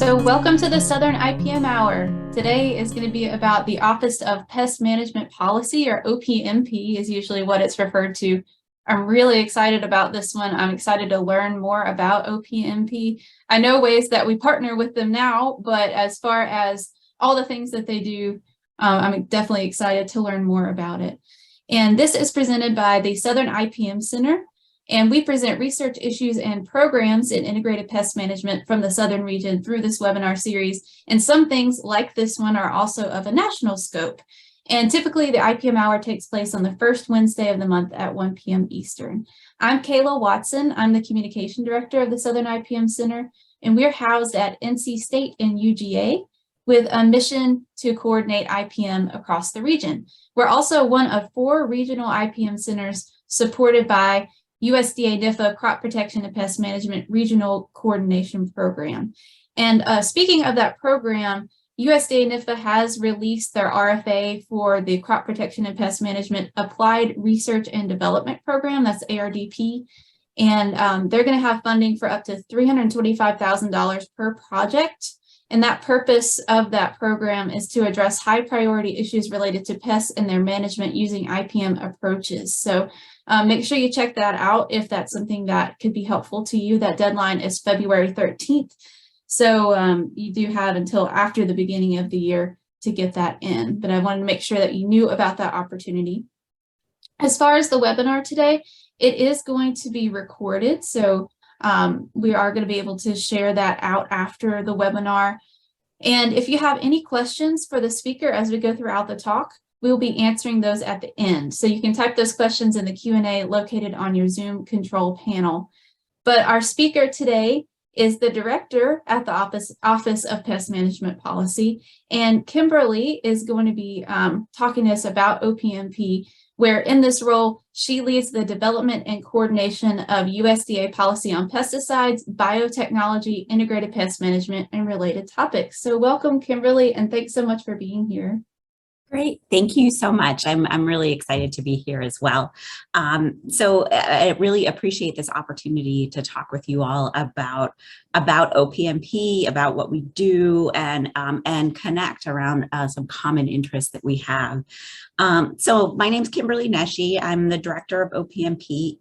So welcome to the Southern IPM Hour. Today is going to be about the Office of Pest Management Policy, or OPMP is usually what it's referred to. I'm really excited about this one. I'm excited to learn more about OPMP. I know ways that we partner with them now, but as far as all the things that they do, I'm definitely excited to learn more about it. And this is presented by the Southern IPM Center. And we present research issues and programs in integrated pest management from the Southern region through this webinar series. And some things like this one are also of a national scope. And typically the IPM hour takes place on the first Wednesday of the month at 1 p.m. Eastern. I'm Kayla Watson. I'm the communication director of the Southern IPM Center, and we're housed at NC State in UGA with a mission to coordinate IPM across the region. We're also one of 4 regional IPM centers supported by USDA NIFA Crop Protection and Pest Management Regional Coordination Program. And speaking of that program, USDA NIFA has released their RFA for the Crop Protection and Pest Management Applied Research and Development Program, that's ARDP. And they're going to have funding for up to $325,000 per project. And that purpose of that program is to address high priority issues related to pests and their management using IPM approaches. So make sure you check that out if that's something that could be helpful to you. That deadline is February 13th. So you do have until after the beginning of the year to get that in. But I wanted to make sure that you knew about that opportunity. As far as the webinar today, it is going to be recorded. So we are going to be able to share that out after the webinar. And if you have any questions for the speaker as we go throughout the talk, we'll be answering those at the end. So you can type those questions in the Q&A located on your Zoom control panel. But our speaker today is the director at the Office of Pest Management Policy. And Kimberly is going to be talking to us about OPMP, where in this role, she leads the development and coordination of USDA policy on pesticides, biotechnology, integrated pest management, and related topics. So welcome, Kimberly, and thanks so much for being here. Great. Thank you so much. I'm really excited to be here as well. So I really appreciate this opportunity to talk with you all about OPMP, about what we do, and connect around some common interests that we have. So my name is Kimberly Nesci. I'm the director of OPMP,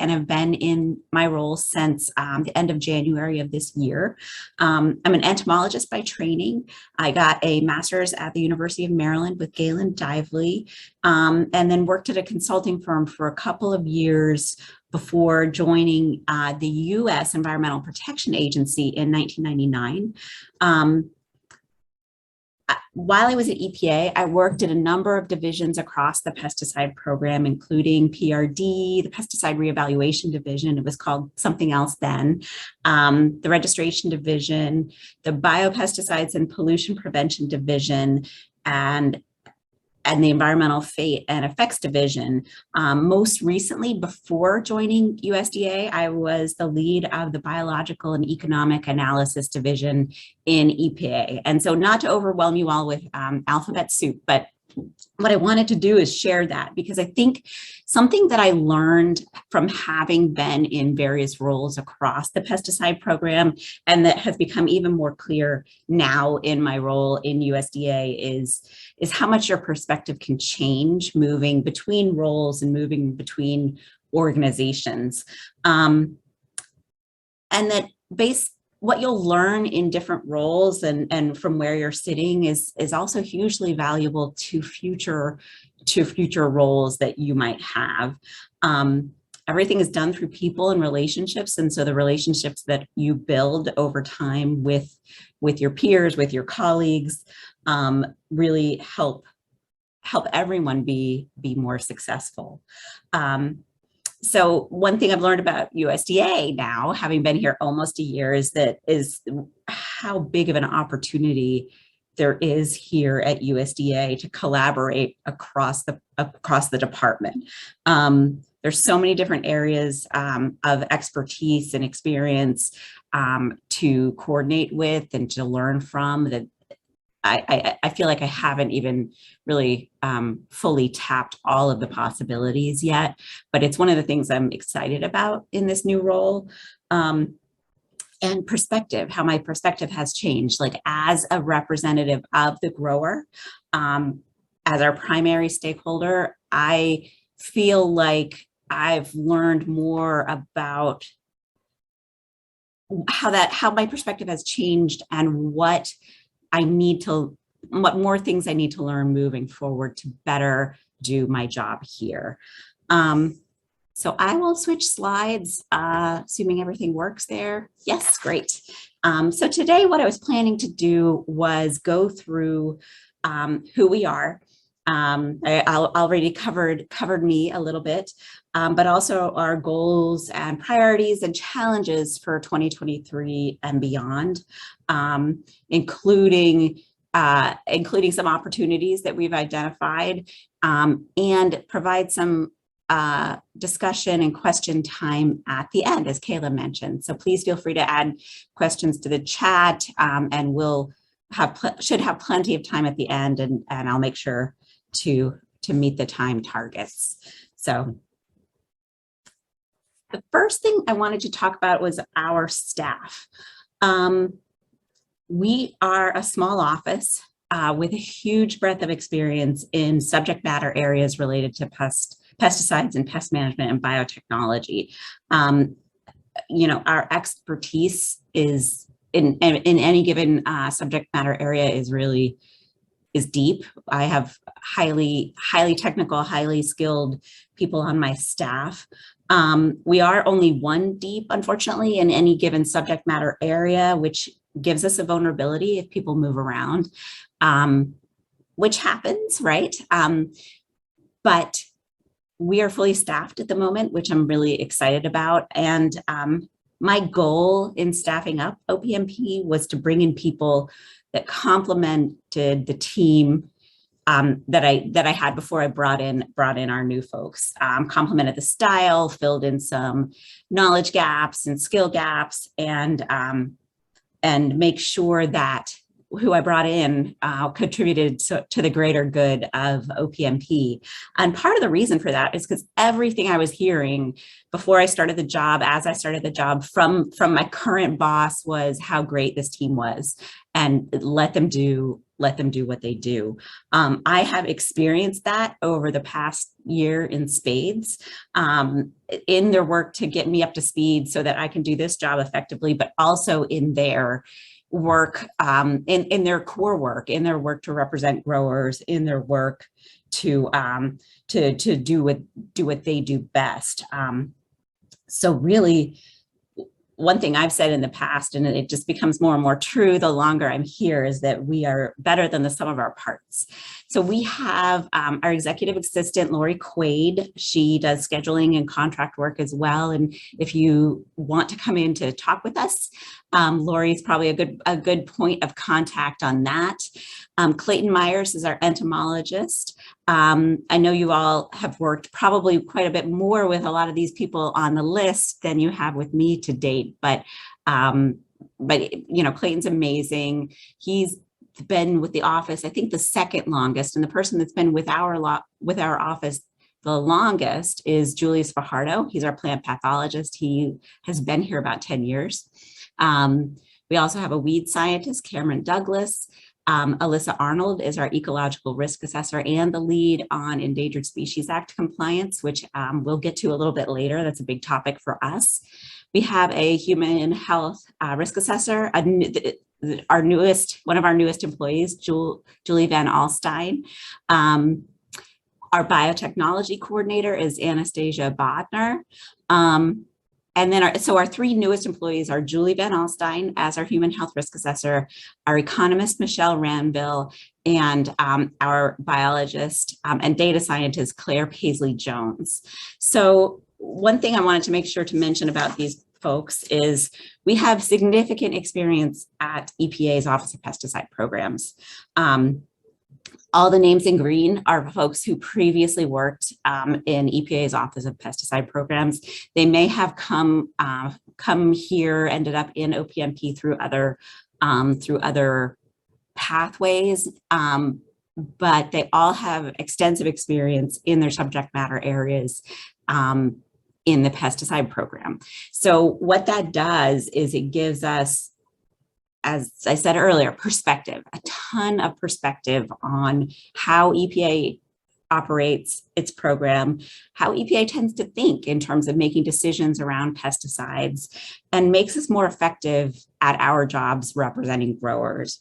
and have been in my role since the end of January of this year. I'm an entomologist by training. I got a master's at the University of Maryland with Galen Dively, and then worked at a consulting firm for a couple of years before joining the U.S. Environmental Protection Agency in 1999. While I was at EPA, I worked at a number of divisions across the pesticide program, including PRD, the Pesticide Reevaluation Division. It was called something else then, the Registration Division, the Biopesticides and Pollution Prevention Division, and the Environmental Fate and Effects Division. Most recently, before joining USDA, I was the lead of the Biological and Economic Analysis Division in EPA. And so not to overwhelm you all with alphabet soup, but what I wanted to do is share that, because I think something that I learned from having been in various roles across the pesticide program, and that has become even more clear now in my role in USDA, is how much your perspective can change moving between roles and moving between organizations. And that what you'll learn in different roles and from where you're sitting is also hugely valuable to future roles that you might have. Everything is done through people and relationships. And so the relationships that you build over time with your peers, with your colleagues, really help everyone be more successful. So one thing I've learned about USDA now, having been here almost a year, is how big of an opportunity there is here at USDA to collaborate across the department. There's so many different areas of expertise and experience to coordinate with and to learn from that I feel like I haven't even really fully tapped all of the possibilities yet, but it's one of the things I'm excited about in this new role. and perspective, how my perspective has changed, like as a representative of the grower, as our primary stakeholder. I feel like I've learned more about how my perspective has changed and what more things I need to learn moving forward to better do my job here. So I will switch slides, assuming everything works there. Yes, great. So today what I was planning to do was go through who we are. I already covered me a little bit, but also our goals and priorities and challenges for 2023 and beyond, including some opportunities that we've identified, and provide some discussion and question time at the end, as Kayla mentioned. So please feel free to add questions to the chat, and we'll should have plenty of time at the end, and I'll make sure to meet the time targets. So the first thing I wanted to talk about was our staff. We are a small office with a huge breadth of experience in subject matter areas related to pesticides and pest management and biotechnology. Our expertise is in any given subject matter area is deep. I have highly technical, highly skilled people on my staff. We are only one deep, unfortunately, in any given subject matter area, which gives us a vulnerability if people move around, which happens, right? But we are fully staffed at the moment, which I'm really excited about. And my goal in staffing up OPMP was to bring in people that complemented the team that I had before I brought in our new folks, complemented the style, filled in some knowledge gaps and skill gaps, and make sure that who I brought in contributed to the greater good of OPMP. And part of the reason for that is because everything I was hearing before I started the job, as I started the job, from my current boss, was how great this team was, and let them do what they do. I have experienced that over the past year in spades, in their work to get me up to speed so that I can do this job effectively, but also in their work, in their core work, in their work to represent growers, in their work to do what they do best. So really, one thing I've said in the past, and it just becomes more and more true the longer I'm here, is that we are better than the sum of our parts. So we have our executive assistant, Lori Quaid. She does scheduling and contract work as well. And if you want to come in to talk with us, Lori is probably a good point of contact on that. Clayton Myers is our entomologist. I know you all have worked probably quite a bit more with a lot of these people on the list than you have with me to date, but Clayton's amazing. He's been with the office, I think, the second longest, and the person that's been with our office the longest is Julius Fajardo. He's our plant pathologist. He has been here about 10 years. We also have a weed scientist, Cameron Douglas. Alyssa Arnold is our ecological risk assessor and the lead on Endangered Species Act compliance, which we'll get to a little bit later. That's a big topic for us. We have a human health risk assessor, one of our newest employees, Julie Van Alstein. Our biotechnology coordinator is Anastasia Bodnar. And then our three newest employees are Julie Van Alstein as our human health risk assessor, our economist, Michelle Ranville, and our biologist and data scientist, Claire Paisley Jones. So one thing I wanted to make sure to mention about these folks is we have significant experience at EPA's Office of Pesticide Programs. All the names in green are folks who previously worked in EPA's Office of Pesticide Programs. They may have come here, ended up in OPMP through other pathways, but they all have extensive experience in their subject matter areas, in the pesticide program. So what that does is it gives us, as I said earlier, perspective, a ton of perspective on how EPA operates its program, how EPA tends to think in terms of making decisions around pesticides, and makes us more effective at our jobs representing growers.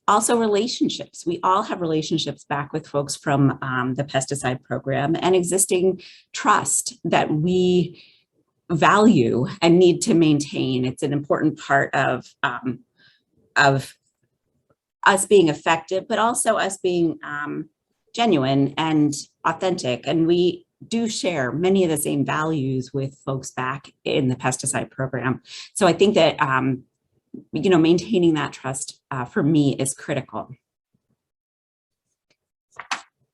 Also relationships. We all have relationships back with folks from the pesticide program, and existing trust that we value and need to maintain. It's an important part of us being effective, but also us being genuine and authentic. And we do share many of the same values with folks back in the pesticide program. So I think that maintaining that trust for me is critical.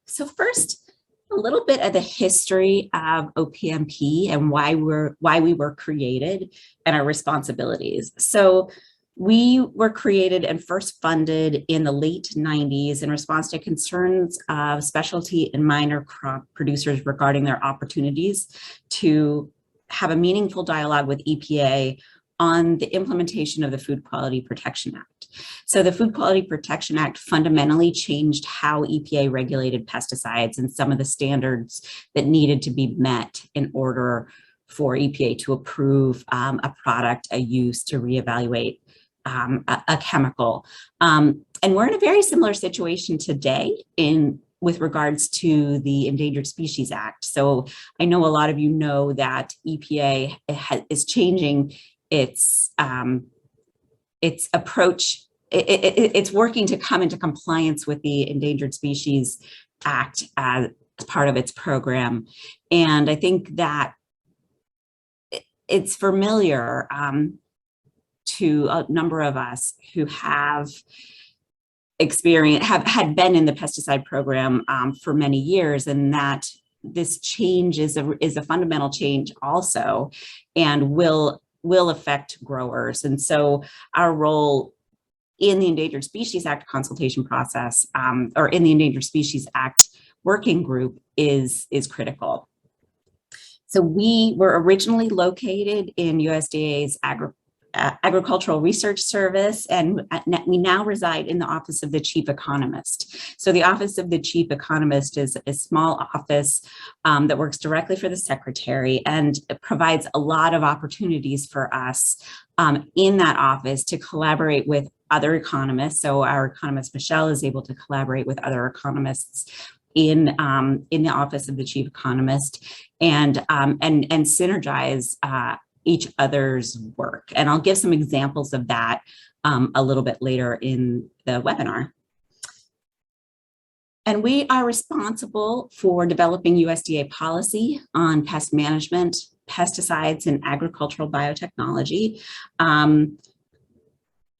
So first, a little bit of the history of OPMP and why we were created and our responsibilities. So we were created and first funded in the late 90s in response to concerns of specialty and minor crop producers regarding their opportunities to have a meaningful dialogue with EPA on the implementation of the Food Quality Protection Act. So the Food Quality Protection Act fundamentally changed how EPA regulated pesticides and some of the standards that needed to be met in order for EPA to approve a product, a use, to reevaluate a chemical. And we're in a very similar situation today with regards to the Endangered Species Act. So I know a lot of you know that EPA is changing its approach. It's working to come into compliance with the Endangered Species Act as part of its program. And I think that it's familiar to a number of us who have had been in the pesticide program for many years, and that this change is a fundamental change also, and will affect growers. And so our role in the Endangered Species Act consultation process, or in the Endangered Species Act working group, is critical. So we were originally located in USDA's Agricultural Research Service, and we now reside in the Office of the Chief Economist. So the Office of the Chief Economist is a small office that works directly for the Secretary, and it provides a lot of opportunities for us in that office to collaborate with other economists. So our economist, Michelle, is able to collaborate with other economists in the Office of the Chief Economist, and synergize each other's work. And I'll give some examples of that a little bit later in the webinar. And we are responsible for developing USDA policy on pest management, pesticides, and agricultural biotechnology. On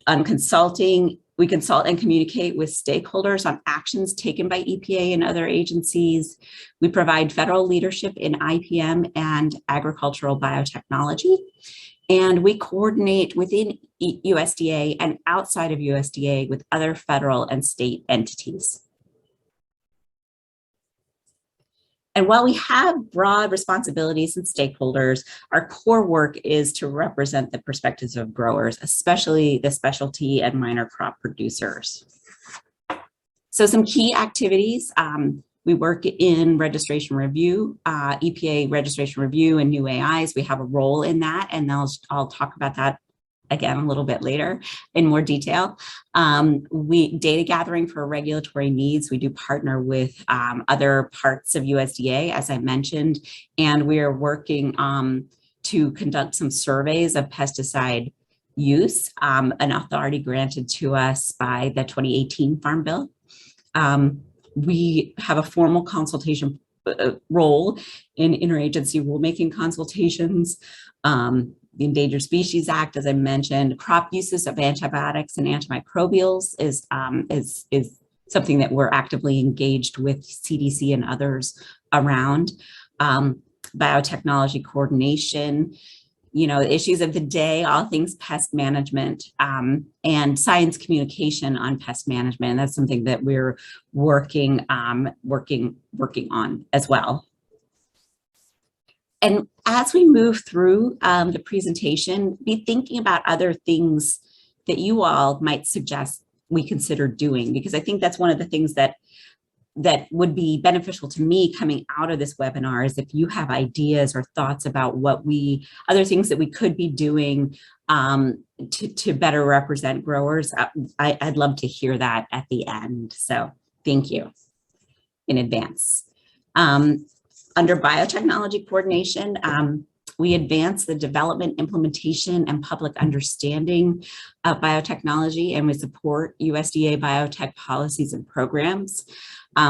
consulting, we consult and communicate with stakeholders on actions taken by EPA and other agencies. We provide federal leadership in IPM and agricultural biotechnology. And we coordinate within USDA and outside of USDA with other federal and state entities. And while we have broad responsibilities and stakeholders, our core work is to represent the perspectives of growers, especially the specialty and minor crop producers. So some key activities, we work in registration review, EPA registration review and new AIs. We have a role in that, and I'll talk about that again a little bit later in more detail. Data gathering for regulatory needs. We do partner with other parts of USDA, as I mentioned, and we are working to conduct some surveys of pesticide use, an authority granted to us by the 2018 Farm Bill. We have a formal consultation role in interagency rulemaking consultations. The Endangered Species Act, as I mentioned, crop uses of antibiotics and antimicrobials is something that we're actively engaged with CDC and others around. Biotechnology coordination, issues of the day, all things pest management, and science communication on pest management. That's something that we're working on as well. And as we move through the presentation, be thinking about other things that you all might suggest we consider doing, because I think that's one of the things that would be beneficial to me coming out of this webinar is if you have ideas or thoughts about other things that we could be doing to better represent growers. I'd love to hear that at the end. So thank you in advance. Under biotechnology coordination, we advance the development, implementation, and public understanding of biotechnology, and we support USDA biotech policies and programs.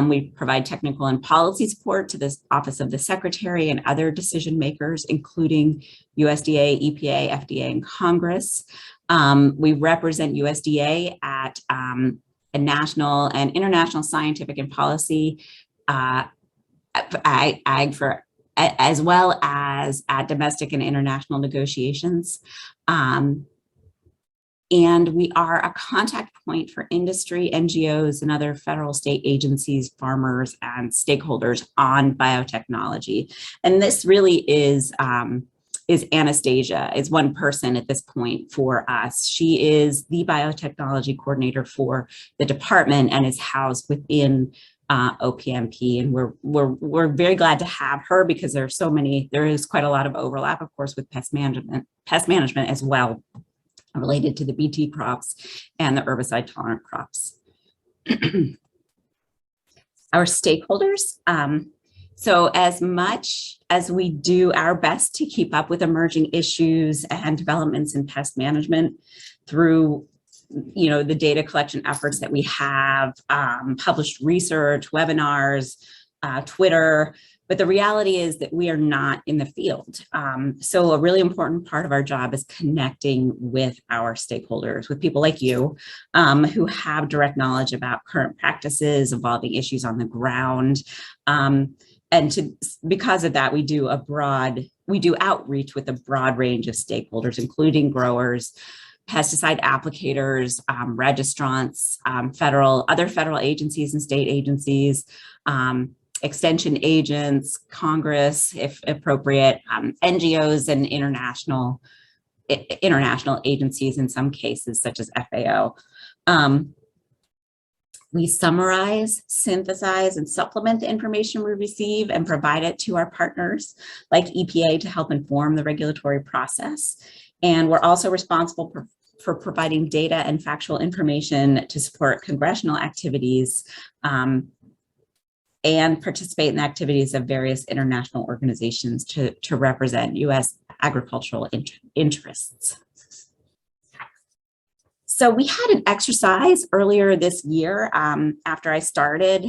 We provide technical and policy support to the Office of the Secretary and other decision makers, including USDA, EPA, FDA, and Congress. We represent USDA at a national and international scientific and policy as well as at domestic and international negotiations. And we are a contact point for industry, NGOs, and other federal, state agencies, farmers, and stakeholders on biotechnology. And this really is Anastasia, is one person at this point for us. She is the biotechnology coordinator for the department and is housed within OPMP, and we're very glad to have her because there is quite a lot of overlap, of course, with pest management as well, related to the BT crops and the herbicide tolerant crops. Our stakeholders. So as much as we do our best to keep up with emerging issues and developments in pest management through the data collection efforts that we have, published research, webinars, Twitter, but the reality is that we are not in the field. So a really important part of our job is connecting with our stakeholders, with people like you who have direct knowledge about current practices, evolving issues on the ground. Because of that, we do outreach with a broad range of stakeholders, including growers, pesticide applicators, registrants, other federal agencies and state agencies, extension agents, Congress, if appropriate, NGOs, and international agencies in some cases, such as FAO. We summarize, synthesize, and supplement the information we receive and provide it to our partners like EPA to help inform the regulatory process. And we're also responsible for providing data and factual information to support congressional activities and participate in the activities of various international organizations to represent U.S. agricultural interests. So we had an exercise earlier this year after I started,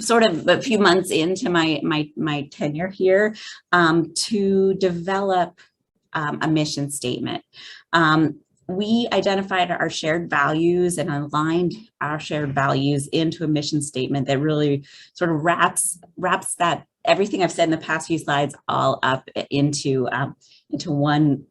sort of a few months into my tenure here, to develop a mission statement. We identified our shared values and aligned our shared values into a mission statement that really sort of wraps that everything I've said in the past few slides all up into one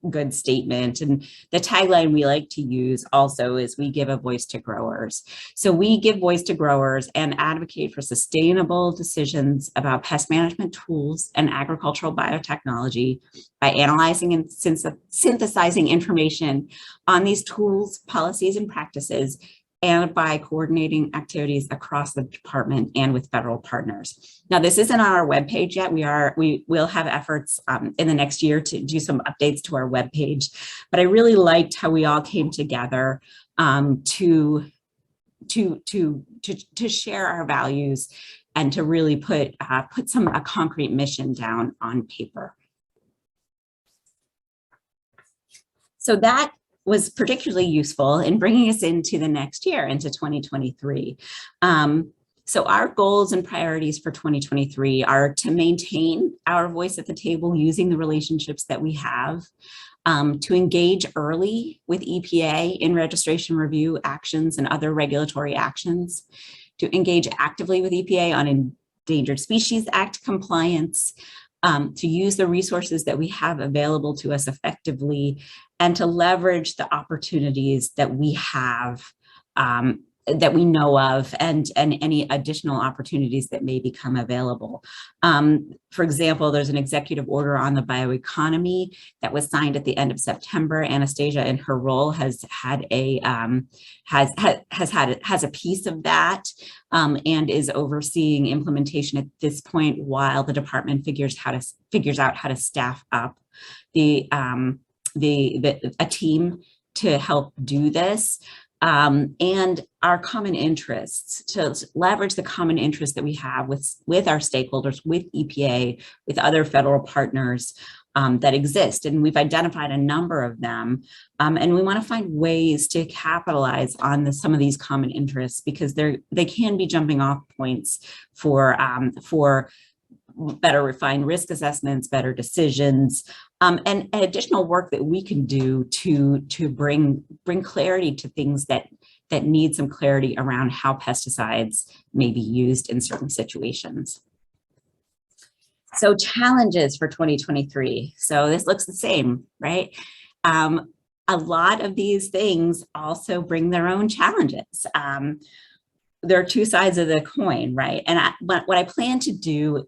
good statement. And the tagline we like to use also is we give a voice to growers. So we give voice to growers and advocate for sustainable decisions about pest management tools and agricultural biotechnology by analyzing and synthesizing information on these tools, policies, and practices, and by coordinating activities across the department and with federal partners. Now, this isn't on our webpage yet. We will have efforts in the next year to do some updates to our webpage, but I really liked how we all came together to share our values and to really put a concrete mission down on paper. So that was particularly useful in bringing us into the next year, into 2023. So our goals and priorities for 2023 are to maintain our voice at the table using the relationships that we have, to engage early with EPA in registration review actions and other regulatory actions, to engage actively with EPA on Endangered Species Act compliance, to use the resources that we have available to us effectively, and to leverage the opportunities that we have that we know of, and any additional opportunities that may become available. For example, there's an executive order on the bioeconomy that was signed at the end of September. Anastasia, in her role, has had a piece of that, and is overseeing implementation at this point, while the department figures out how to staff up a team to help do this. And our common interests, to leverage the common interests that we have with our stakeholders, with EPA, with other federal partners that exist. And we've identified a number of them. And we want to find ways to capitalize on some of these common interests, because they can be jumping off points for better refined risk assessments, better decisions, and additional work that we can do to bring clarity to things that need some clarity around how pesticides may be used in certain situations. So challenges for 2023. So this looks the same, right? A lot of these things also bring their own challenges. There are two sides of the coin, right? And what I plan to do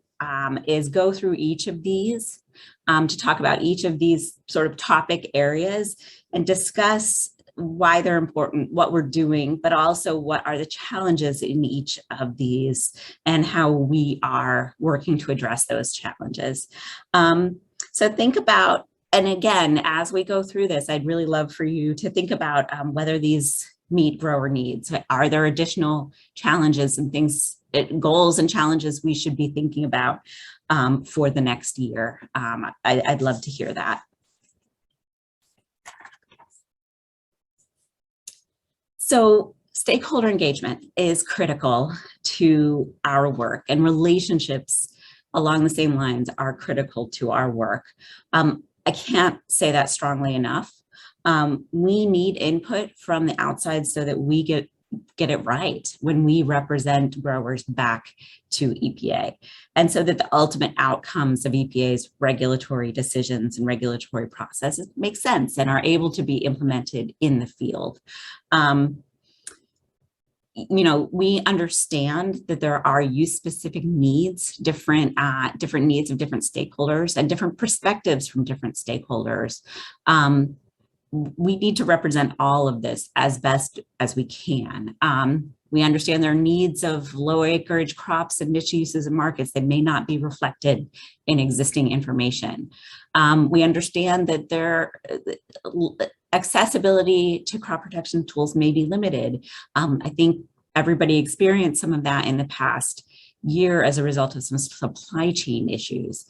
is go through each of these to talk about each of these sort of topic areas and discuss why they're important, what we're doing, but also what are the challenges in each of these and how we are working to address those challenges. So think about, and again, as we go through this, I'd really love for you to think about whether these meet grower needs. Are there additional challenges and things, goals and challenges we should be thinking about for the next year? I'd love to hear that. So stakeholder engagement is critical to our work, and relationships along the same lines are critical to our work. I can't say that strongly enough. We need input from the outside so that we get it right when we represent growers back to EPA, and so that the ultimate outcomes of EPA's regulatory decisions and regulatory processes make sense and are able to be implemented in the field. You know, we understand that there are use-specific needs, different needs of different stakeholders and different perspectives from different stakeholders. We need to represent all of this as best as we can. We understand there are needs of low acreage crops and niche uses and markets that may not be reflected in existing information. We understand that their accessibility to crop protection tools may be limited. I think everybody experienced some of that in the past year as a result of some supply chain issues.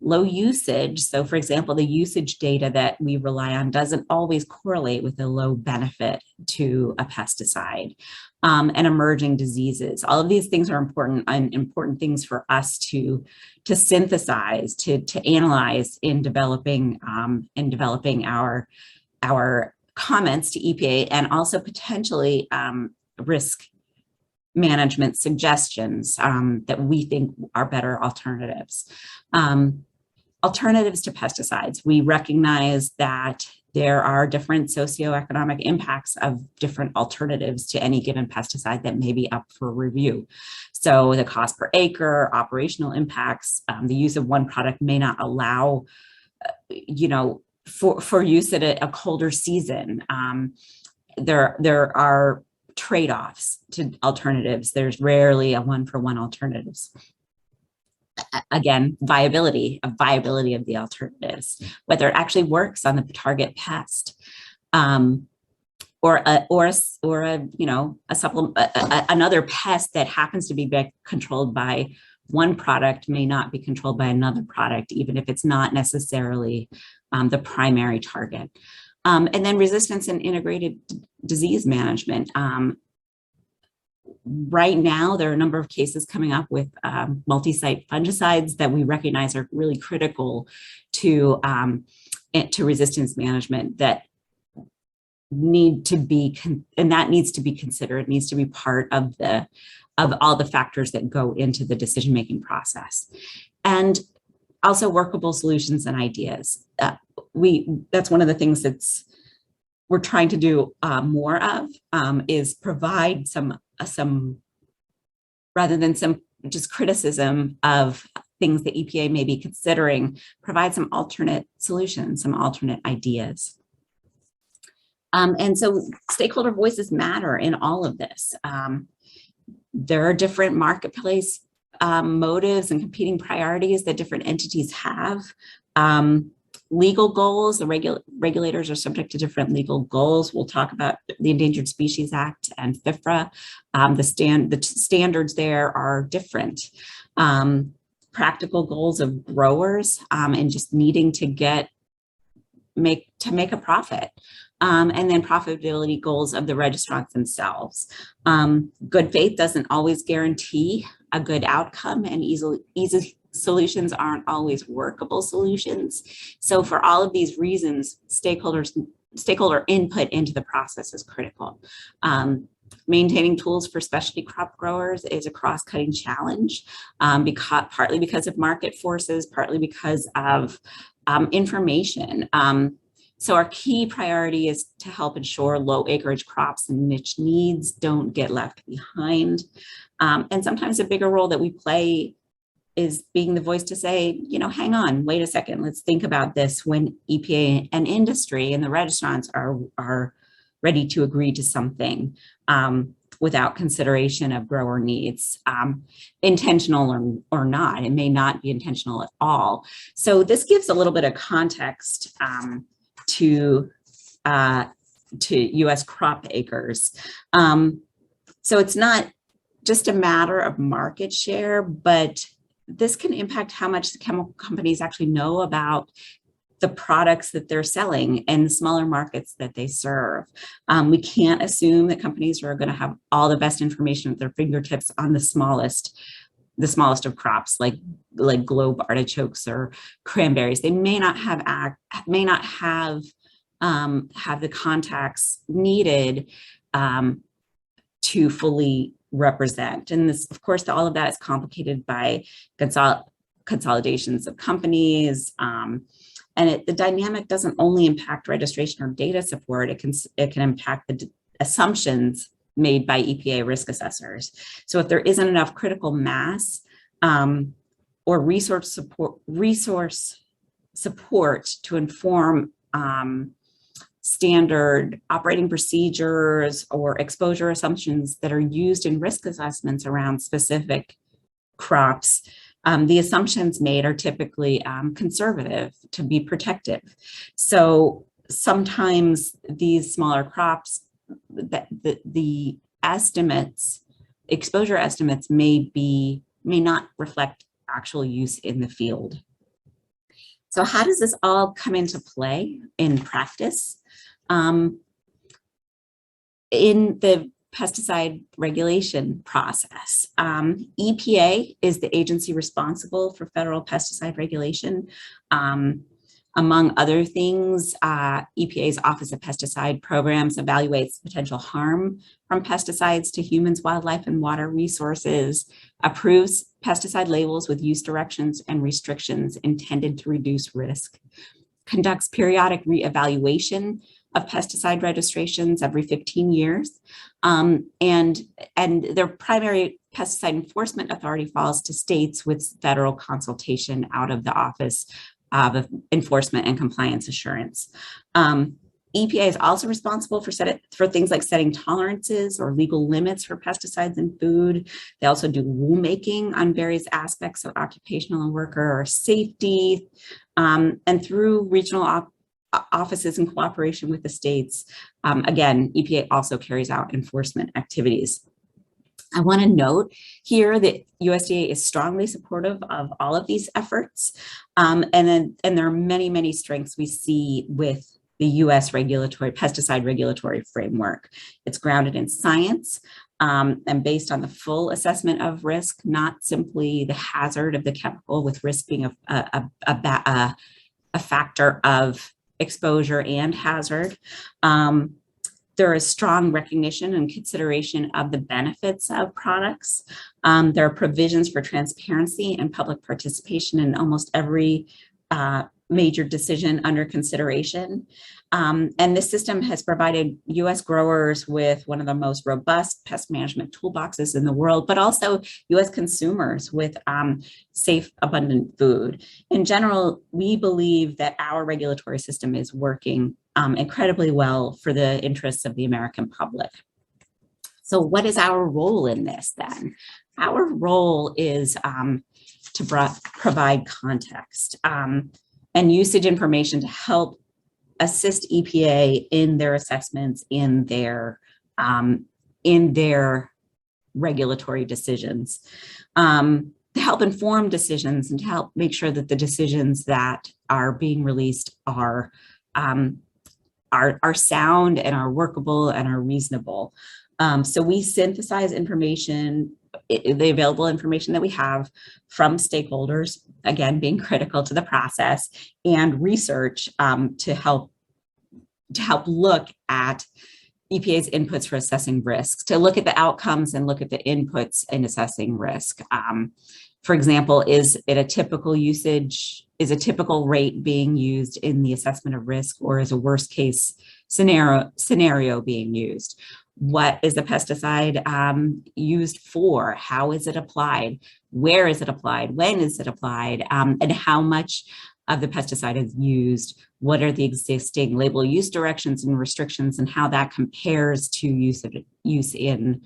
Low usage, so for example, the usage data that we rely on doesn't always correlate with a low benefit to a pesticide, and emerging diseases. All of these things are important things for us to synthesize, to analyze in developing our comments to EPA, and also potentially risk management suggestions that we think are better alternatives. Alternatives to pesticides. We recognize that there are different socioeconomic impacts of different alternatives to any given pesticide that may be up for review. So the cost per acre, operational impacts, the use of one product may not allow, for use at a colder season. There are trade-offs to alternatives. There's rarely a one-for-one alternatives. Again, viability of the alternatives, whether it actually works on the target pest, or another pest that happens to be controlled by one product may not be controlled by another product, even if it's not necessarily the primary target. And then resistance and integrated disease management. Right now, there are a number of cases coming up with multi-site fungicides that we recognize are really critical to resistance management that need to be, and that needs to be considered. It needs to be part of all the factors that go into the decision-making process. And also workable solutions and ideas. That's one of the things we're trying to do more of is provide some rather than some just criticism of things the EPA may be considering, provide some alternate solutions, some alternate ideas. And so stakeholder voices matter in all of this. There are different marketplace motives and competing priorities that different entities have. Legal goals, the regulators are subject to different legal goals. We'll talk about the Endangered Species Act and FIFRA. The standards there are different. Practical goals of growers and just needing to make a profit. And then profitability goals of the registrants themselves. Good faith doesn't always guarantee a good outcome, and easy solutions aren't always workable solutions. So for all of these reasons, stakeholder input into the process is critical. Maintaining tools for specialty crop growers is a cross-cutting challenge, partly because of market forces, partly because of information. So our key priority is to help ensure low acreage crops and niche needs don't get left behind. And sometimes a bigger role that we play is being the voice to say, hang on, wait a second, let's think about this when EPA and industry and the registrants are ready to agree to something without consideration of grower needs, intentional or not. It may not be intentional at all. So this gives a little bit of context to U.S. crop acres. So it's not just a matter of market share, but this can impact how much the chemical companies actually know about the products that they're selling and the smaller markets that they serve. We can't assume that companies are going to have all the best information at their fingertips on the smallest of crops, like globe artichokes or cranberries. They may not have the contacts needed to fully represent. And this, of course, all of that is complicated by consolidations of companies. And the dynamic doesn't only impact registration or data support, it can impact the assumptions made by EPA risk assessors. So if there isn't enough critical mass or resource support to inform standard operating procedures or exposure assumptions that are used in risk assessments around specific crops, the assumptions made are typically conservative to be protective. So sometimes these smaller crops, the exposure estimates may not reflect actual use in the field. So how does this all come into play in practice? In the pesticide regulation process, EPA is the agency responsible for federal pesticide regulation. Among other things, EPA's Office of Pesticide Programs evaluates potential harm from pesticides to humans, wildlife, and water resources, approves pesticide labels with use directions and restrictions intended to reduce risk, conducts periodic reevaluation of pesticide registrations every 15 years, and their primary pesticide enforcement authority falls to states with federal consultation out of the Office of Enforcement and Compliance Assurance. EPA is also responsible for things like setting tolerances or legal limits for pesticides in food. They also do rulemaking on various aspects of occupational and worker safety, and through regional offices in cooperation with the states. Again, EPA also carries out enforcement activities. I want to note here that USDA is strongly supportive of all of these efforts. And there are many, many strengths we see with the US pesticide regulatory framework. It's grounded in science and based on the full assessment of risk, not simply the hazard of the chemical, with risk being a factor of exposure and hazard. There is strong recognition and consideration of the benefits of products. There are provisions for transparency and public participation in almost every major decision under consideration. And this system has provided U.S. growers with one of the most robust pest management toolboxes in the world, but also U.S. consumers with safe, abundant food. In general, we believe that our regulatory system is working incredibly well for the interests of the American public. So what is our role in this then? Our role is to provide context and usage information to help assist EPA in their assessments, in their regulatory decisions, to help inform decisions and to help make sure that the decisions that are being released are sound and are workable and are reasonable. So we synthesize information, the available information that we have from stakeholders, again, being critical to the process, and research to help look at EPA's inputs for assessing risks, to look at the outcomes and look at the inputs in assessing risk. For example, is a typical rate being used in the assessment of risk, or is a worst case scenario being used? What is the pesticide used for? How is it applied? Where is it applied? When is it applied? And how much of the pesticide is used? What are the existing label use directions and restrictions, and how that compares to use in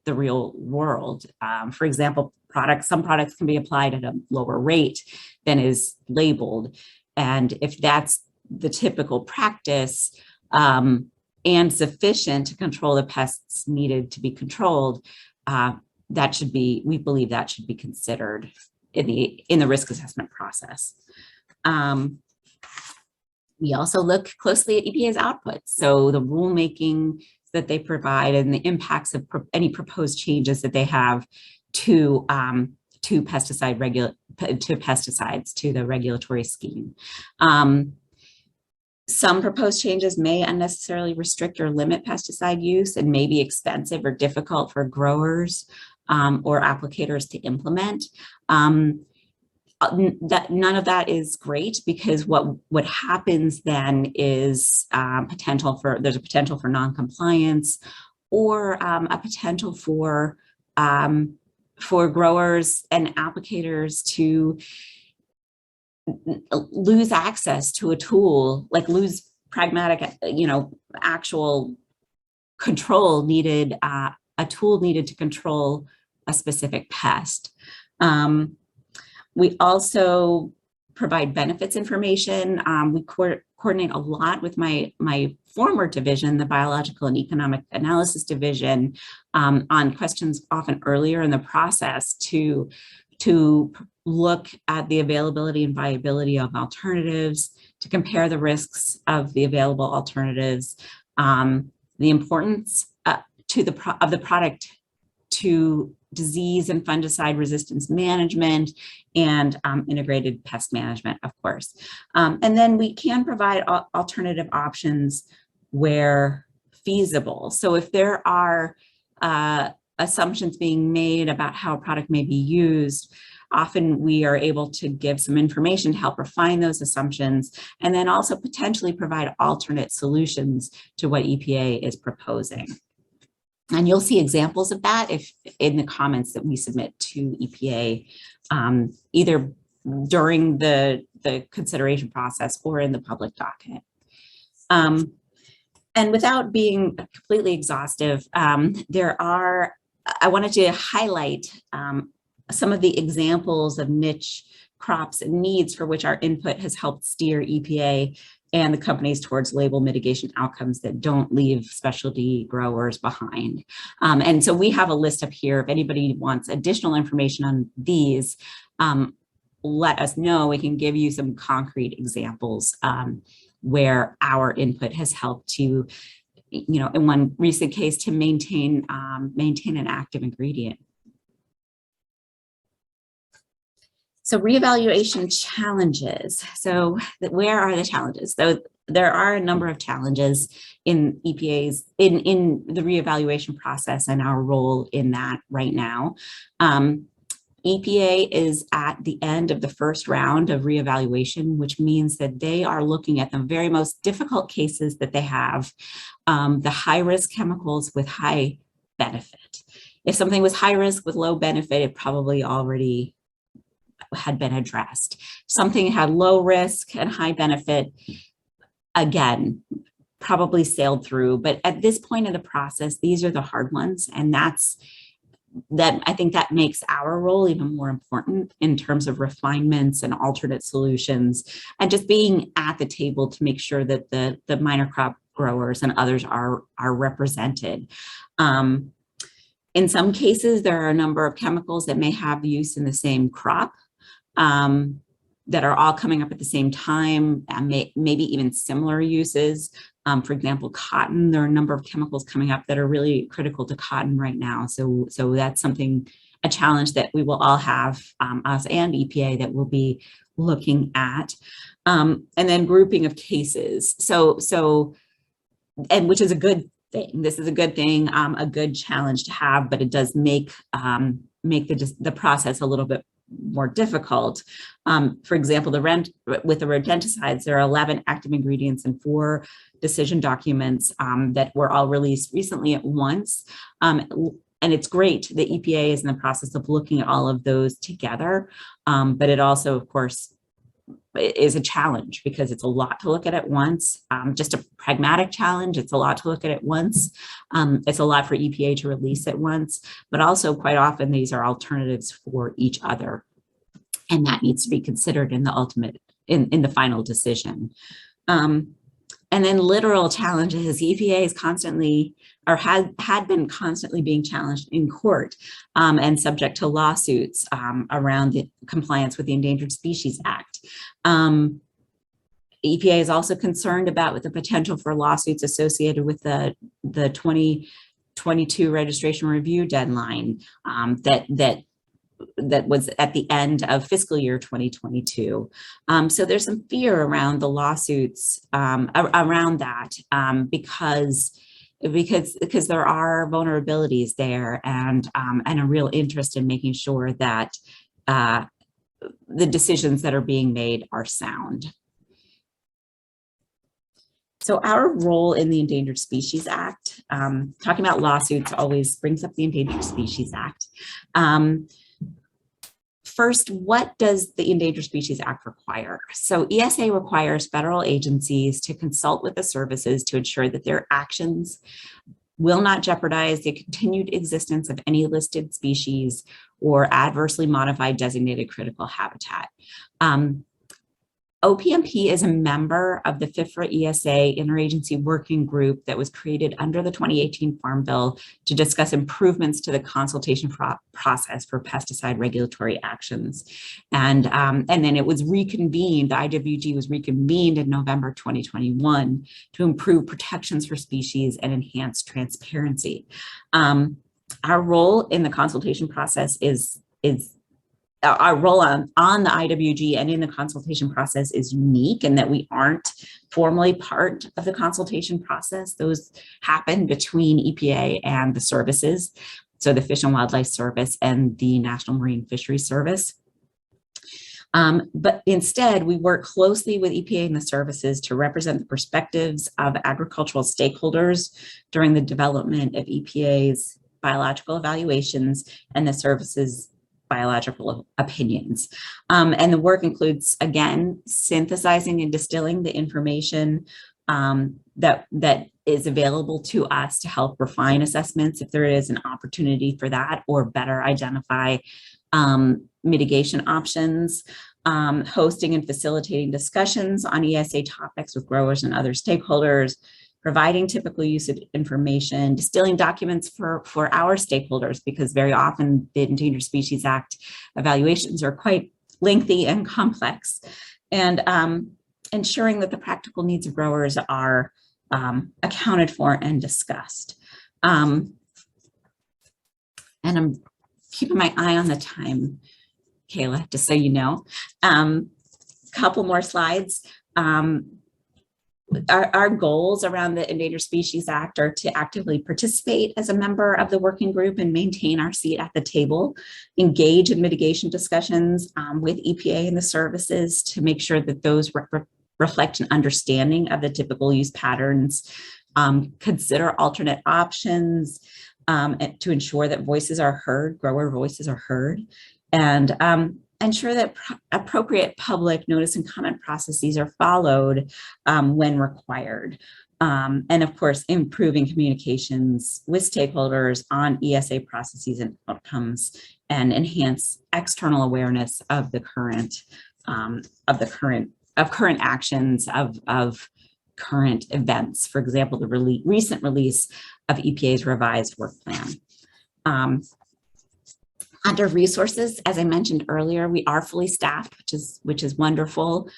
the real world? For example, some products can be applied at a lower rate than is labeled, and if that's the typical practice and sufficient to control the pests needed to be controlled, we believe that should be considered in the risk assessment process. We also look closely at EPA's outputs, so the rulemaking that they provide and the impacts of any proposed changes that they have to pesticides, to the regulatory scheme. Some proposed changes may unnecessarily restrict or limit pesticide use and may be expensive or difficult for growers or applicators to implement. None of that is great, because what happens then is there's a potential for non-compliance, or a potential for growers and applicators to lose access to a tool, like lose pragmatic, actual control needed, a tool needed to control a specific pest. We also provide benefits information. We coordinate a lot with my former division, the Biological and Economic Analysis Division, on questions often earlier in the process to look at the availability and viability of alternatives, to compare the risks of the available alternatives, the importance of the product to disease and fungicide resistance management, and integrated pest management, of course. And then we can provide alternative options where feasible. So if there are assumptions being made about how a product may be used, often we are able to give some information to help refine those assumptions, and then also potentially provide alternate solutions to what EPA is proposing. And you'll see examples of that in the comments that we submit to EPA, either during the consideration process or in the public docket. And without being completely exhaustive, I wanted to highlight some of the examples of niche crops and needs for which our input has helped steer EPA and the companies towards label mitigation outcomes that don't leave specialty growers behind. And so we have a list up here. If anybody wants additional information on these, let us know. We can give you some concrete examples where our input has helped to, in one recent case, to maintain an active ingredient. So reevaluation challenges. So where are the challenges? So there are a number of challenges in EPA's, in the reevaluation process and our role in that right now. EPA is at the end of the first round of reevaluation, which means that they are looking at the very most difficult cases that they have, the high-risk chemicals with high benefit. If something was high risk with low benefit, it probably already had been addressed. Something had low risk and high benefit, again, probably sailed through. But at this point in the process, these are the hard ones. And I think that makes our role even more important in terms of refinements and alternate solutions, and just being at the table to make sure that the minor crop growers and others are represented. In some cases, there are a number of chemicals that may have use in the same crop that are all coming up at the same time, and maybe even similar uses. For example, cotton, there are a number of chemicals coming up that are really critical to cotton right now. So that's a challenge that we will all have, us and EPA, that we'll be looking at. And then grouping of cases. And which is a good thing. This is a good thing, a good challenge to have, but it does make the process a little bit more difficult. For example, with the rodenticides, there are 11 active ingredients and 4 decision documents that were all released recently at once. And it's great. The EPA is in the process of looking at all of those together, but it also, of course, is a challenge because it's a lot to look at once. Just a pragmatic challenge. It's a lot to look at once. It's a lot for EPA to release at once, but also quite often these are alternatives for each other. And that needs to be considered in the ultimate, in the final decision. And then literal challenges. EPA is constantly, or had been constantly being challenged in court and subject to lawsuits around the compliance with the Endangered Species Act. EPA is also concerned about the potential for lawsuits associated with the 2022 registration review deadline that was at the end of fiscal year 2022. So there's some fear around the lawsuits around that because there are vulnerabilities there, and a real interest in making sure that the decisions that are being made are sound. So our role in the Endangered Species Act, talking about lawsuits always brings up the Endangered Species Act. First, what does the Endangered Species Act require? So ESA requires federal agencies to consult with the services to ensure that their actions will not jeopardize the continued existence of any listed species or adversely modified designated critical habitat. OPMP is a member of the FIFRA ESA interagency working group that was created under the 2018 Farm Bill to discuss improvements to the consultation process for pesticide regulatory actions. And then it was reconvened, the IWG was reconvened in November 2021 to improve protections for species and enhance transparency. Our role in the consultation process is our role on the IWG and in the consultation process is unique in that we aren't formally part of the consultation process. Those happen between EPA and the services, so the Fish and Wildlife Service and the National Marine Fisheries Service. But instead, we work closely with EPA and the services to represent the perspectives of agricultural stakeholders during the development of EPA's biological evaluations and the services biological opinions. And the work includes, again, synthesizing and distilling the information that is available to us to help refine assessments if there is an opportunity for that, or better identify mitigation options, hosting and facilitating discussions on ESA topics with growers and other stakeholders, providing typical use of information, distilling documents for our stakeholders, because very often the Endangered Species Act evaluations are quite lengthy and complex, and ensuring that the practical needs of growers are accounted for and discussed. And I'm keeping my eye on the time, Kayla, just so you know. Couple more slides. our goals around the Endangered Species Act are to actively participate as a member of the working group and maintain our seat at the table, engage in mitigation discussions with EPA and the services to make sure that those reflect an understanding of the typical use patterns, consider alternate options to ensure that voices are heard, grower voices are heard, and ensure that appropriate public notice and comment processes are followed when required. And of course, improving communications with stakeholders on ESA processes and outcomes, and enhance external awareness of the current current actions of current events. For example, the recent release of EPA's revised work plan. Under resources, as I mentioned earlier, we are fully staffed, which is wonderful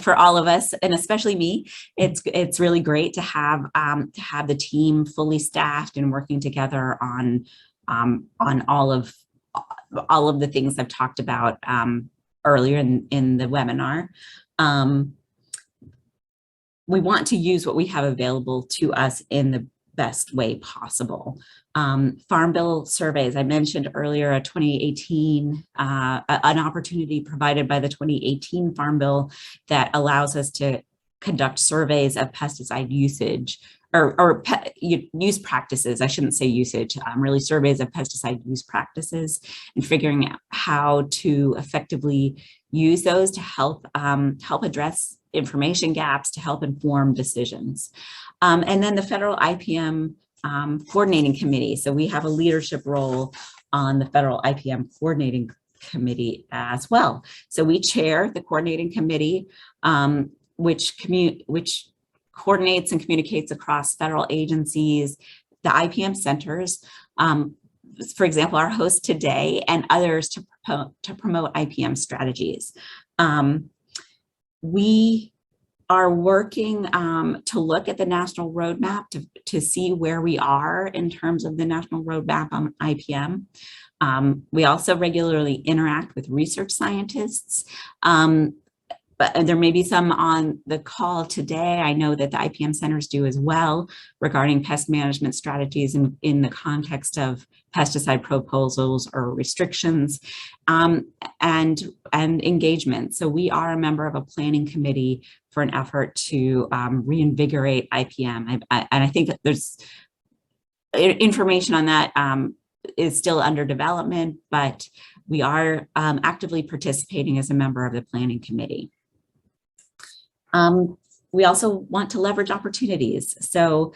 for all of us, and especially me. It's really great to have the team fully staffed and working together on all of the things I've talked about earlier in the webinar. We want to use what we have available to us in the best way possible. Farm Bill surveys, I mentioned earlier, a 2018, an opportunity provided by the 2018 Farm Bill that allows us to conduct surveys of pesticide usage or use practices. I shouldn't say usage, really surveys of pesticide use practices, and figuring out how to effectively use those to help address information gaps, to help inform decisions. And then the federal IPM coordinating committee. So we have a leadership role on the federal IPM coordinating committee as well. So we chair the coordinating committee, which coordinates and communicates across federal agencies, the IPM centers, for example, our host today, and others to promote IPM strategies. We are working to look at the national roadmap to see where we are in terms of the national roadmap on IPM. We also regularly interact with research scientists, but there may be some on the call today. I know that the IPM centers do as well, regarding pest management strategies in the context of pesticide proposals or restrictions, and engagement. So we are a member of a planning committee for an effort to reinvigorate IPM. And I think that there's information on that is still under development, but we are actively participating as a member of the planning committee. We also want to leverage opportunities. So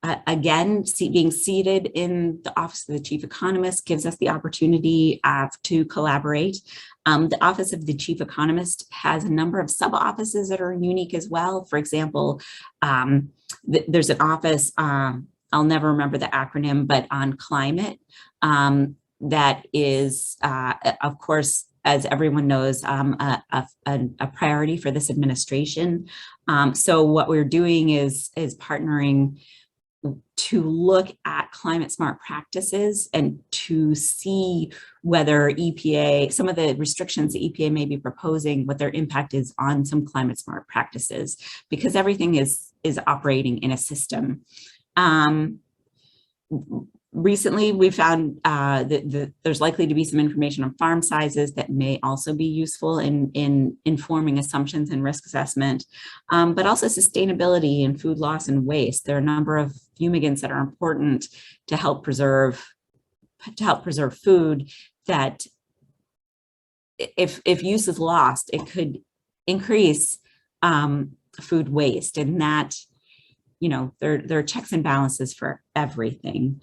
again, being seated in the Office of the Chief Economist gives us the opportunity to collaborate. The Office of the Chief Economist has a number of sub-offices that are unique as well. For example, there's an office, I'll never remember the acronym, but on climate, that is, of course, as everyone knows, a priority for this administration. So what we're doing is partnering to look at climate smart practices and to see whether EPA, some of the restrictions the EPA may be proposing, what their impact is on some climate smart practices, because everything is operating in a system. Recently, we found that there's likely to be some information on farm sizes that may also be useful in informing assumptions and risk assessment, but also sustainability and food loss and waste. There are a number of fumigants that are important to help preserve food that if use is lost, it could increase food waste, and that, you know, there are checks and balances for everything.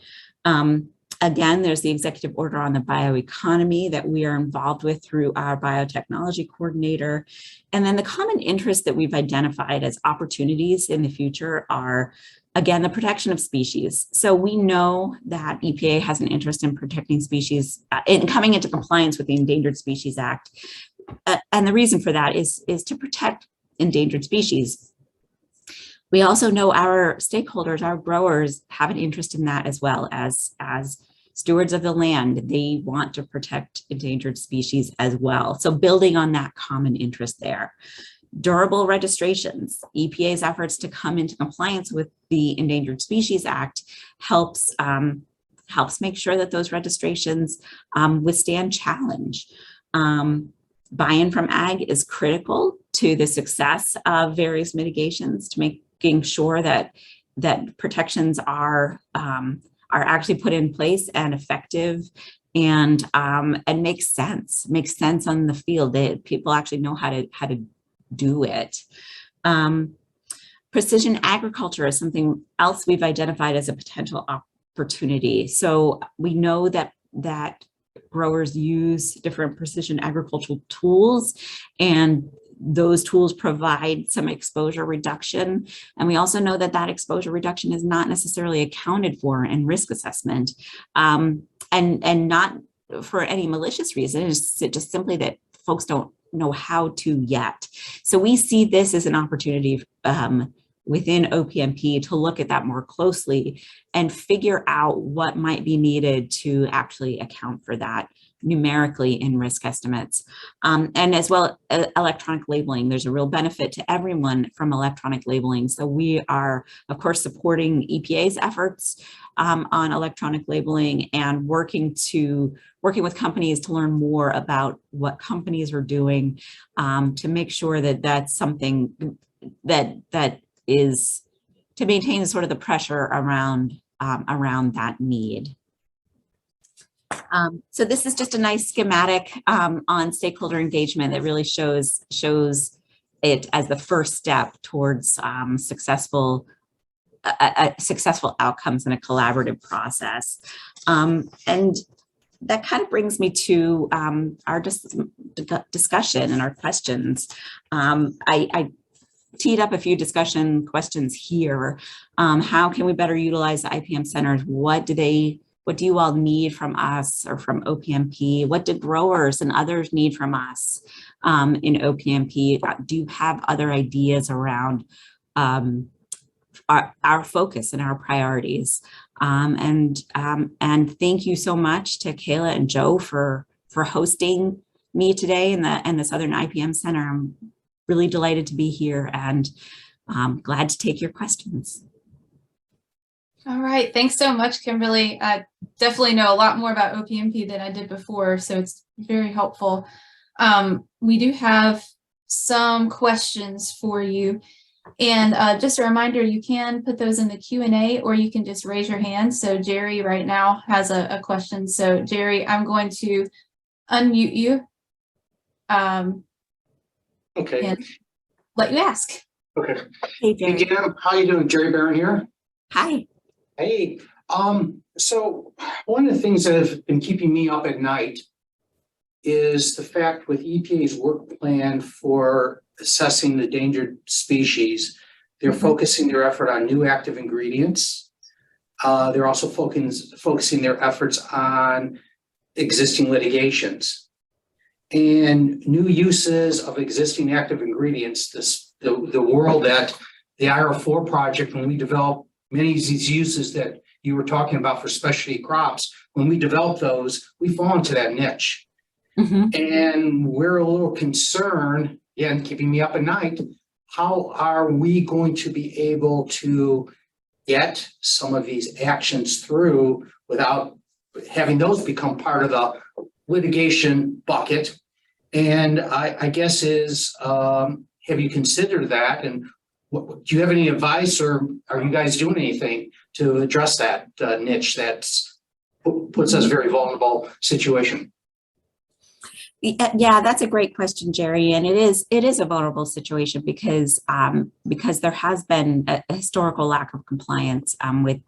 Again, there's the executive order on the bioeconomy that we are involved with through our biotechnology coordinator. And then the common interests that we've identified as opportunities in the future are, again, the protection of species. So we know that EPA has an interest in protecting species, in coming into compliance with the Endangered Species Act. And the reason for that is to protect endangered species. We also know our stakeholders, our growers, have an interest in that as well. As stewards of the land, they want to protect endangered species as well. So building on that common interest there. Durable registrations. EPA's efforts to come into compliance with the Endangered Species Act helps make sure that those registrations withstand challenge. Buy-in from ag is critical to the success of various mitigations, to making sure that protections are actually put in place and effective, and makes sense on the field. People actually know how to do it. Precision agriculture is something else we've identified as a potential opportunity. So we know that growers use different precision agricultural tools, and those tools provide some exposure reduction. And we also know that exposure reduction is not necessarily accounted for in risk assessment, and not for any malicious reason. It's just simply that folks don't know how to yet. So we see this as an opportunity within OPMP to look at that more closely and figure out what might be needed to actually account for that numerically in risk estimates. And as well, electronic labeling. There's a real benefit to everyone from electronic labeling. So we are, of course, supporting EPA's efforts on electronic labeling, and working with companies to learn more about what companies are doing to make sure that that's something that is to maintain sort of the pressure around that need. So this is just a nice schematic on stakeholder engagement that really shows it as the first step towards successful outcomes in a collaborative process. And that kind of brings me to our discussion and our questions. I teed up a few discussion questions here. How can we better utilize the IPM centers? What do you all need from us or from OPMP? What do growers and others need from us in OPMP? Do you have other ideas around our focus and our priorities? And thank you so much to Kayla and Joe for hosting me today in the Southern IPM Center. I'm really delighted to be here, and glad to take your questions. All right, thanks so much, Kimberly. I definitely know a lot more about OPMP than I did before, so it's very helpful. We do have some questions for you, and just a reminder, you can put those in the Q&A, or you can just raise your hand. So Jerry right now has a question. So Jerry, I'm going to unmute you. Okay. And let you ask. Okay. Hey, Jerry. Hey, Dan, how you doing? Jerry Barron here. Hi. Hey. So one of the things that have been keeping me up at night is the fact with EPA's work plan for assessing the endangered species, they're focusing their effort on new active ingredients. They're also focusing their efforts on existing litigations and new uses of existing active ingredients. The world that the IR4 project, when we develop many of these uses that you were talking about for specialty crops, when we develop those, we fall into that niche. And we're a little concerned, again, keeping me up at night, how are we going to be able to get some of these actions through without having those become part of the litigation bucket? And I guess is, have you considered that? And do you have any advice, or are you guys doing anything to address that niche that's puts us in a very vulnerable situation? Yeah, that's a great question, Jerry. And it is a vulnerable situation because there has been a historical lack of compliance with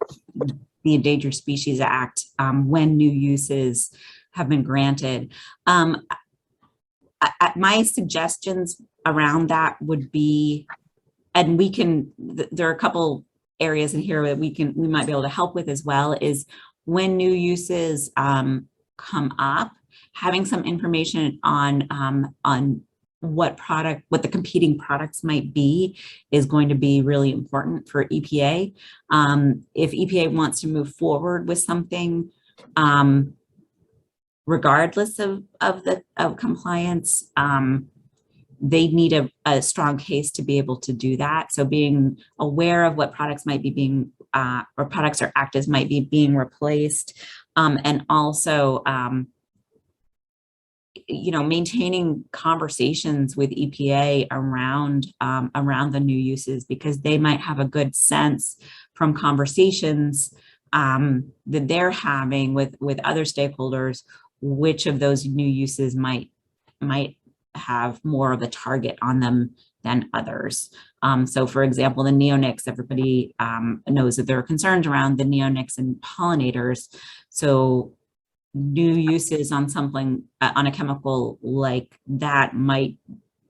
the Endangered Species Act when new uses have been granted. My suggestions around that would be, and there are a couple areas in here that we might be able to help with as well, is when new uses come up, having some information on what the competing products might be is going to be really important for EPA. If EPA wants to move forward with something, regardless of compliance, they need a strong case to be able to do that. So being aware of what products might be being, or products or actives might be being replaced, and also, maintaining conversations with EPA around the new uses, because they might have a good sense from conversations that they're having with other stakeholders, which of those new uses might have more of a target on them than others. So for example, the neonics, everybody knows that there are concerns around the neonics and pollinators. So new uses on something, on a chemical like that might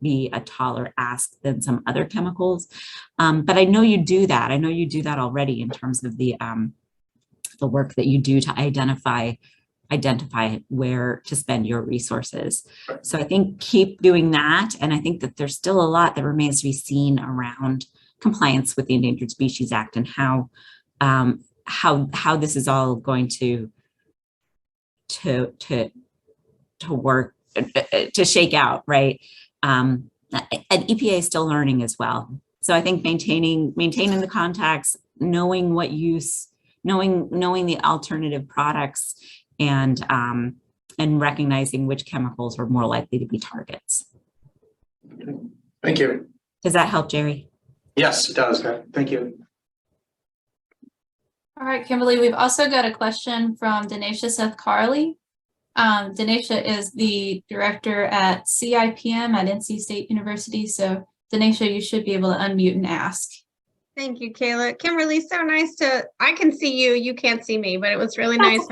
be a taller ask than some other chemicals. But I know you do that. I know you do that already in terms of the work that you do to identify where to spend your resources. So I think keep doing that. And I think that there's still a lot that remains to be seen around compliance with the Endangered Species Act and how this is all going to work, to shake out, right? And EPA is still learning as well. So I think maintaining the contacts, knowing what use, knowing the alternative products, and recognizing which chemicals are more likely to be targets. Thank you. Does that help, Jerry? Yes, it does. Thank you. All right, Kimberly, we've also got a question from Denisha Seth Carley. Denisha is the director at CIPM at NC State University. So Denisha, you should be able to unmute and ask. Thank you, Kayla. Kimberly, so nice I can see you, you can't see me, but it was really nice.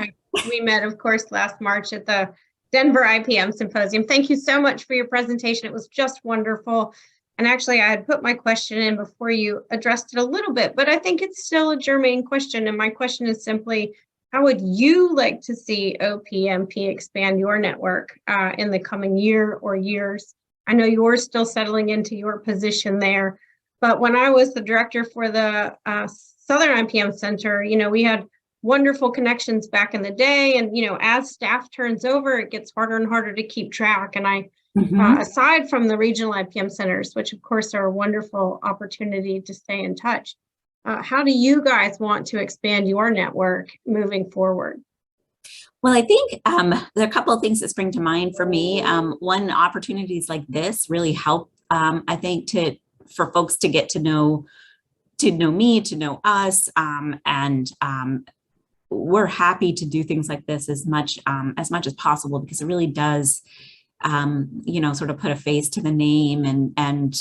We met, of course, last March at the Denver IPM Symposium. Thank you so much for your presentation. It was just wonderful. And actually, I had put my question in before you addressed it a little bit, but I think it's still a germane question. And my question is simply, how would you like to see OPMP expand your network in the coming year or years? I know you're still settling into your position there, but when I was the director for the Southern IPM Center, we had wonderful connections back in the day. And, as staff turns over, it gets harder and harder to keep track. And aside from the regional IPM centers, which of course are a wonderful opportunity to stay in touch, how do you guys want to expand your network moving forward? Well, I think there are a couple of things that spring to mind for me. One, opportunities like this really help, I think, for folks to get to know me, to know us, and we're happy to do things like this as much as possible, because it really does, sort of put a face to the name and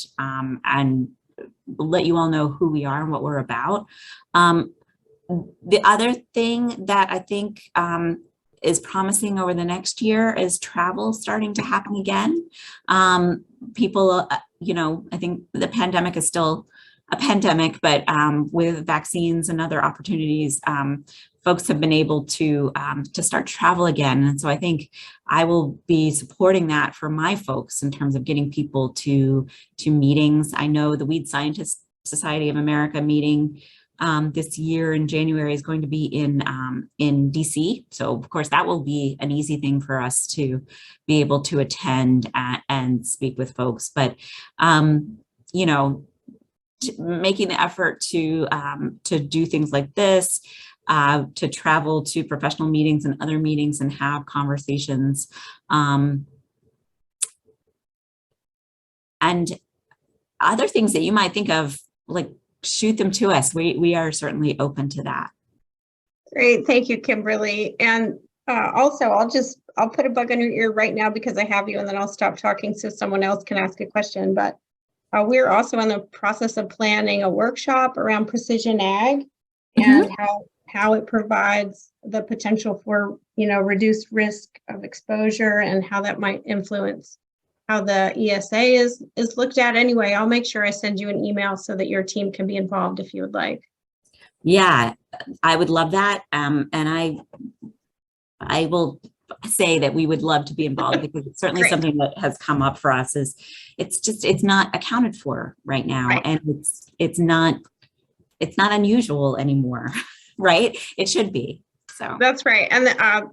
let you all know who we are and what we're about. The other thing that I think is promising over the next year is travel starting to happen again. People, I think the pandemic is still a pandemic, but with vaccines and other opportunities, folks have been able to start travel again. And so I think I will be supporting that for my folks in terms of getting people to meetings. I know the Weed Scientists Society of America meeting this year in January is going to be in DC. So of course that will be an easy thing for us to be able to attend and speak with folks. But making the effort to do things like this, to travel to professional meetings and other meetings and have conversations, and other things that you might think of, like, shoot them to us. We are certainly open to that. Great, thank you, Kimberly. And also, I'll put a bug on your ear right now because I have you, and then I'll stop talking so someone else can ask a question. But we're also in the process of planning a workshop around precision ag and how it provides the potential for, reduced risk of exposure and how that might influence how the ESA is looked at. Anyway, I'll make sure I send you an email so that your team can be involved if you would like. Yeah, I would love that. And I will say that we would love to be involved, because it's certainly something that has come up for us. It's not accounted for right now, and it's not unusual anymore, right? It should be. So that's right. And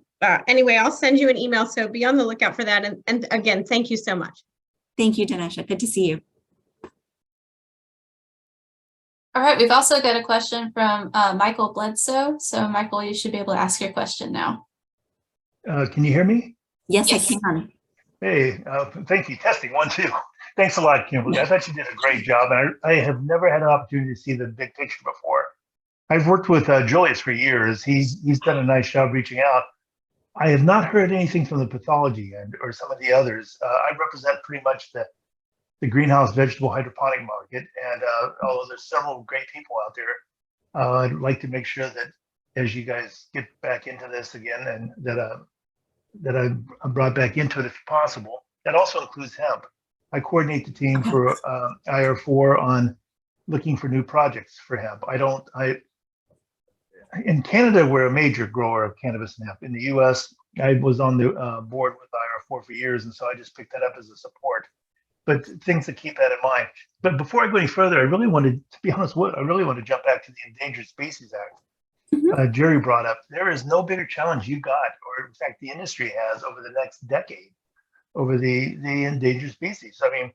anyway, I'll send you an email, so be on the lookout for that. And again, thank you so much. Thank you, Danesha. Good to see you. All right, we've also got a question from Michael Bledsoe. So Michael, you should be able to ask your question now. Can you hear me? Yes, Yes. I can. Hey, thank you. Testing 1, 2. Thanks a lot, Kimberly. I thought you did a great job. And I have never had an opportunity to see the big picture before. I've worked with Julius for years. He's done a nice job reaching out. I have not heard anything from the pathology end or some of the others. I represent pretty much the greenhouse vegetable hydroponic market. And although there's several great people out there, I'd like to make sure that as you guys get back into this again and that I'm brought back into it if possible. That also includes hemp. I coordinate the team for IR4 on looking for new projects for hemp. In Canada, we're a major grower of cannabis and hemp. In the US, I was on the board with IR4 for years, and so I just picked that up as a support. But things to keep that in mind. But before I go any further, I really wanted to jump back to the Endangered Species Act. Jerry brought up, there is no bigger challenge you got, or in fact, the industry has over the next decade over the endangered species. I mean,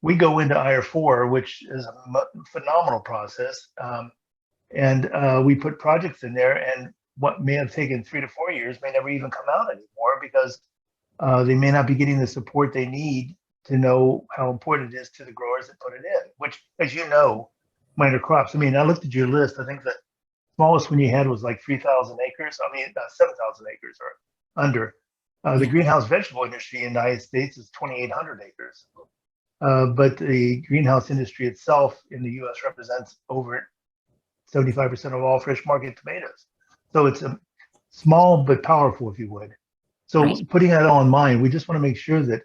we go into IR4, which is a phenomenal process. And we put projects in there, and what may have taken 3 to 4 years may never even come out anymore because they may not be getting the support they need to know how important it is to the growers that put it in, which, as you know, minor crops. I mean, I looked at your list. I think the smallest one you had was like 3,000 acres. I mean, 7,000 acres or under. The greenhouse vegetable industry in the United States is 2,800 acres. But the greenhouse industry itself in the US represents over 75% of all fresh market tomatoes. So it's a small but powerful, if you would. So putting that all in mind, we just want to make sure that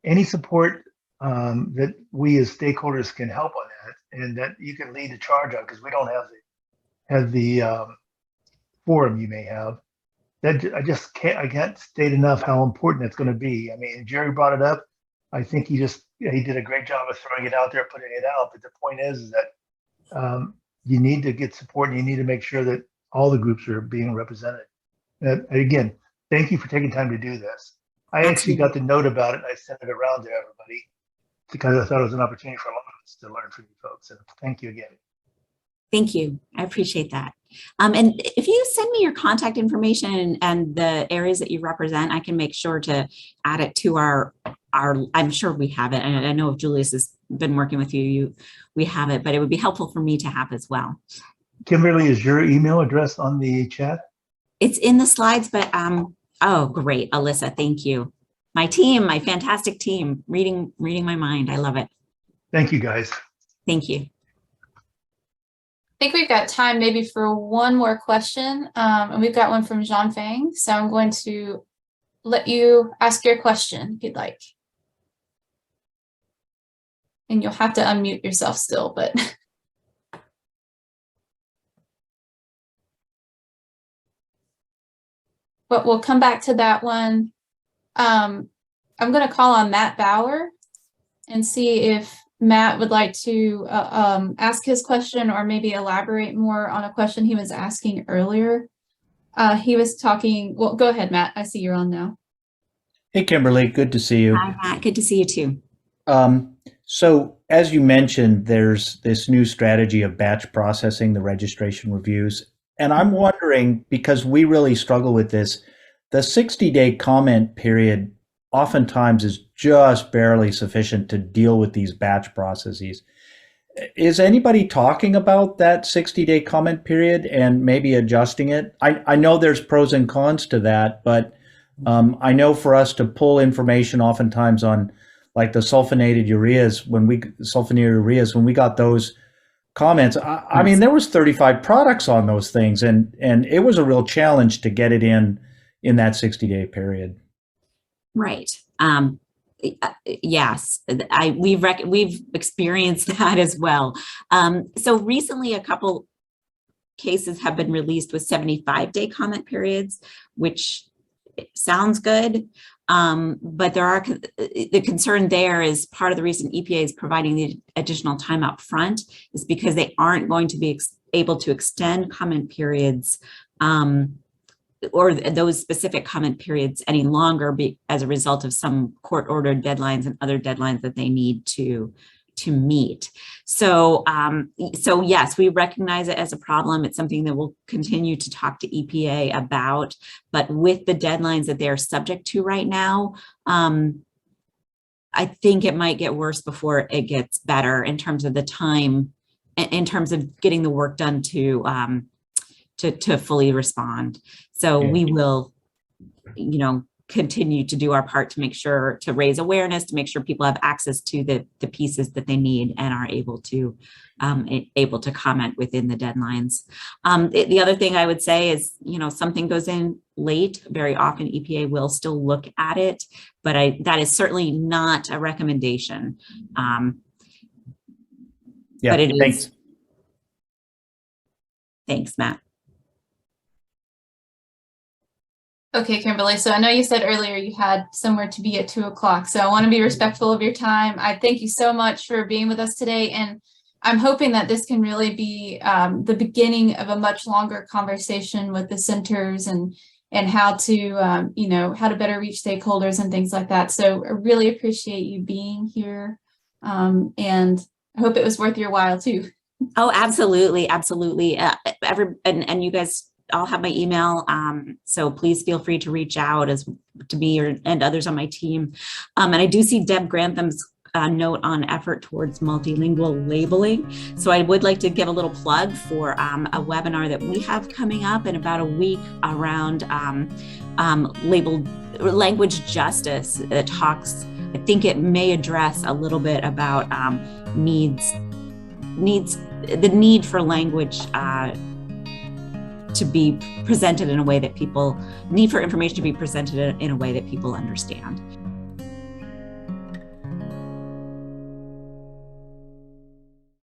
any support that we as stakeholders can help on that, and that you can lead the charge on, because we don't have the forum you may have. That I can't state enough how important it's going to be. I mean, Jerry brought it up. I think he did a great job of throwing it out there, putting it out. But the point is that you need to get support, and you need to make sure that all the groups are being represented. Again, thank you for taking time to do this. I actually got the note about it. And I sent it around to everybody because I thought it was an opportunity for a lot of us to learn from you folks. And thank you again. Thank you. I appreciate that. And if you send me your contact information and the areas that you represent, I can make sure to add it to our I'm sure we have it. And I know if Julius has been working with you, we have it, but it would be helpful for me to have as well. Kimberly, is your email address on the chat? It's in the slides, but oh, great. Alyssa, thank you. My team, my fantastic team, reading my mind. I love it. Thank you, guys. Thank you. I think we've got time maybe for one more question. And we've got one from Jean Fang. So I'm going to let you ask your question if you'd like. And you'll have to unmute yourself still, but. But we'll come back to that one. I'm going to call on Matt Bauer and see if Matt would like to ask his question or maybe elaborate more on a question he was asking earlier. He was talking, well, go ahead, Matt. I see you're on now. Hey, Kimberly, good to see you. Hi, Matt. Good to see you too. So as you mentioned, there's this new strategy of batch processing, the registration reviews. And I'm wondering, because we really struggle with this, the 60-day comment period oftentimes is just barely sufficient to deal with these batch processes. Is anybody talking about that 60-day comment period and maybe adjusting it? I know there's pros and cons to that, but I know for us to pull information oftentimes on like the sulfonated ureas, when we got those comments, I mean, there was 35 products on those things, and it was a real challenge to get it in that 60-day period. Right. Yes, we've experienced that as well. So recently, a couple cases have been released with 75-day comment periods, which sounds good. But the concern there is part of the reason EPA is providing the additional time up front is because they aren't going to be able to extend comment periods or those specific comment periods any longer as a result of some court-ordered deadlines and other deadlines that they need to meet. So yes, we recognize it as a problem. It's something that we'll continue to talk to EPA about, but with the deadlines that they're subject to right now, I think it might get worse before it gets better in terms of the time, in terms of getting the work done to fully respond. So we will, continue to do our part to make sure to raise awareness, to make sure people have access to the pieces that they need and are able to comment within the deadlines. The other thing I would say is, something goes in late, very often EPA will still look at it, but that is certainly not a recommendation. But it is. Thanks, Matt. Okay, Kimberly. So I know you said earlier you had somewhere to be at 2 o'clock. So I want to be respectful of your time. I thank you so much for being with us today. And I'm hoping that this can really be the beginning of a much longer conversation with the centers and how to, how to better reach stakeholders and things like that. So I really appreciate you being here. And I hope it was worth your while too. Oh, absolutely. Absolutely. And you guys all have my email. So please feel free to reach out to me and others on my team. And I do see Deb Grantham's note on effort towards multilingual labeling. So I would like to give a little plug for a webinar that we have coming up in about a week around labeled language justice that talks, I think it may address a little bit about the need for language to be presented in a way that need for information to be presented in a way that people understand.